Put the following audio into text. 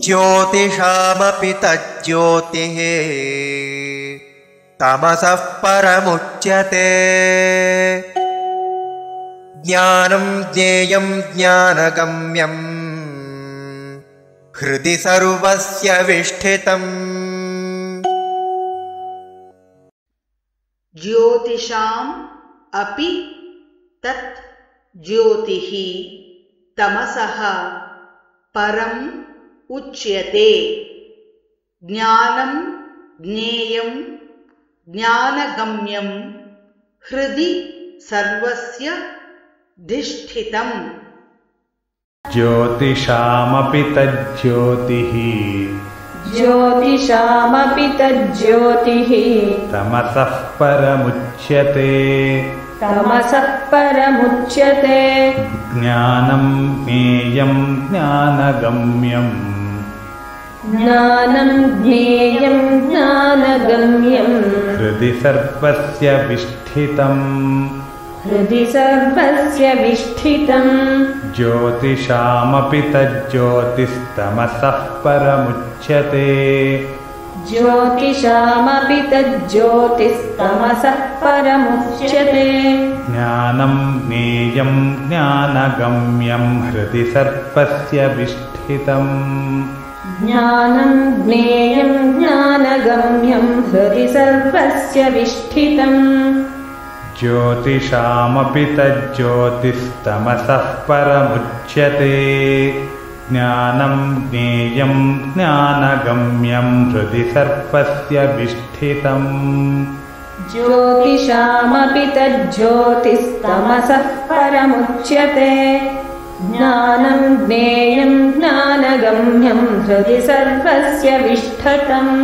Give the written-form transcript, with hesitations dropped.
ज्योतिषामपि तज्ज्योतिः तमसः परमुच्यते ज्ञानं ज्ञेयं ज्ञानगम्यं हृदि सर्वस्य विष्ठितम् ज्योतिषाम् अपि तत् ज्योतिः तमसः परम् उच्यते ज्ञानं ज्ञेयं ज्ञानगम्यं हृदि सर्वस्य धिष्ठितम् ज्योतिषामपि तज्ज्योतिः तमसः परमुच्यते ज्ञानं ज्ञेयं ज्ञानगम्यं हृदि सर्वस्य विष्ठितम् ज्योतिषामपि तज्ज्योतिस्तमसः परमुच्यते ज्ञानं ज्ञेयं ज्ञानगम्यं हृदि सर्वस्य विष्ठितम् ज्योतिषामपि तज्ज्योतिस्तमसः परमुच्यते ज्ञानं ज्ञेयं ज्ञानगम्यं हृदि सर्वस्य विष्ठितम् ज्योतिषामपि तज्ज्योतिस्तमसः परमुच्यते ज्ञानं ज्ञेयं ज्ञानगम्यं हृदि सर्वस्य विष्ठितम्